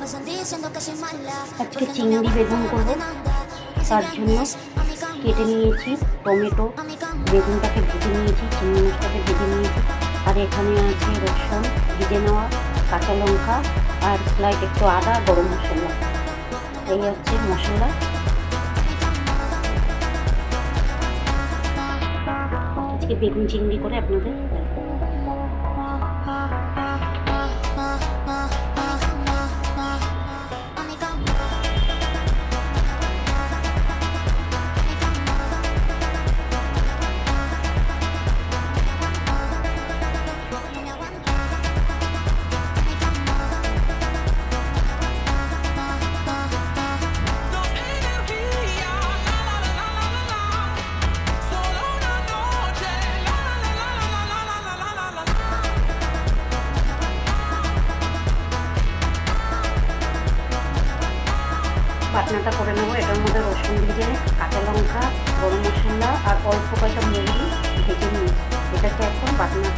আজকে চিংড়ি বেগুন করব, তার জন্য কেটে নিয়েছি টমেটো, বেগুনটাকে ভেজে নিয়েছি, চিংড়ি মাছটাকে ভেজে নিয়েছি, আর এখানে আছে রসুন ভেজে নেওয়া, কাঁচা লঙ্কা আর স্লাইড একটু আদা, গরম মশলা। এই হচ্ছে মশলা। আজকে বেগুন চিংড়ি করে আপনাদের বাটনাটা করে নেবো। এটার মধ্যে রসুন ভেজে, কাঁচা লঙ্কা, গরম মশলা আর অল্প কয়টা মুরগি ভেজে নিয়েছি। এটাকে এখন বাটনা